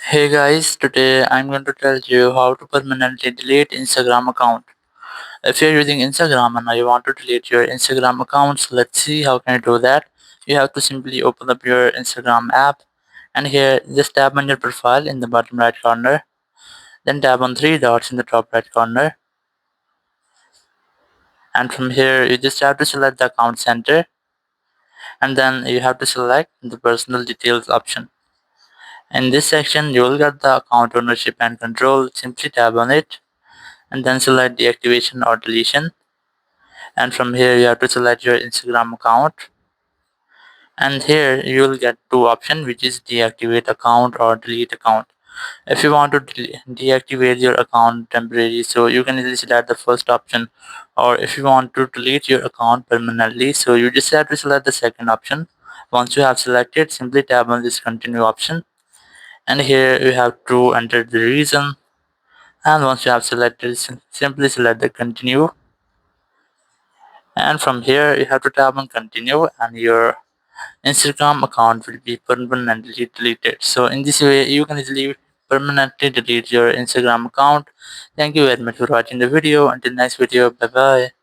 Hey guys, today I'm going to tell you how to permanently delete Instagram account. If you're using Instagram and you want to delete your Instagram account, so let's see how can you do that. You have to simply open up your Instagram app, and here just tap on your profile in the bottom right corner. Then tap on three dots in the top right corner, and from here you just have to select the account center, and then you have to select the personal details option. In this section you will get the account ownership and control. Simply tap on it and then select deactivation or deletion, and from here you have to select your Instagram account, and here you will get two options, which is deactivate account or delete account. If you want to deactivate your account temporarily, so you can easily select the first option, or if you want to delete your account permanently, so you just have to select the second option. Once you have selected, simply tap on this continue option, and here you have to enter the reason, and once you have selected, simply select the continue, and from here you have to tap on continue, and your Instagram account will be permanently deleted. So in this way you can easily permanently delete your Instagram account. Thank you very much for watching the video. Until next video, bye bye.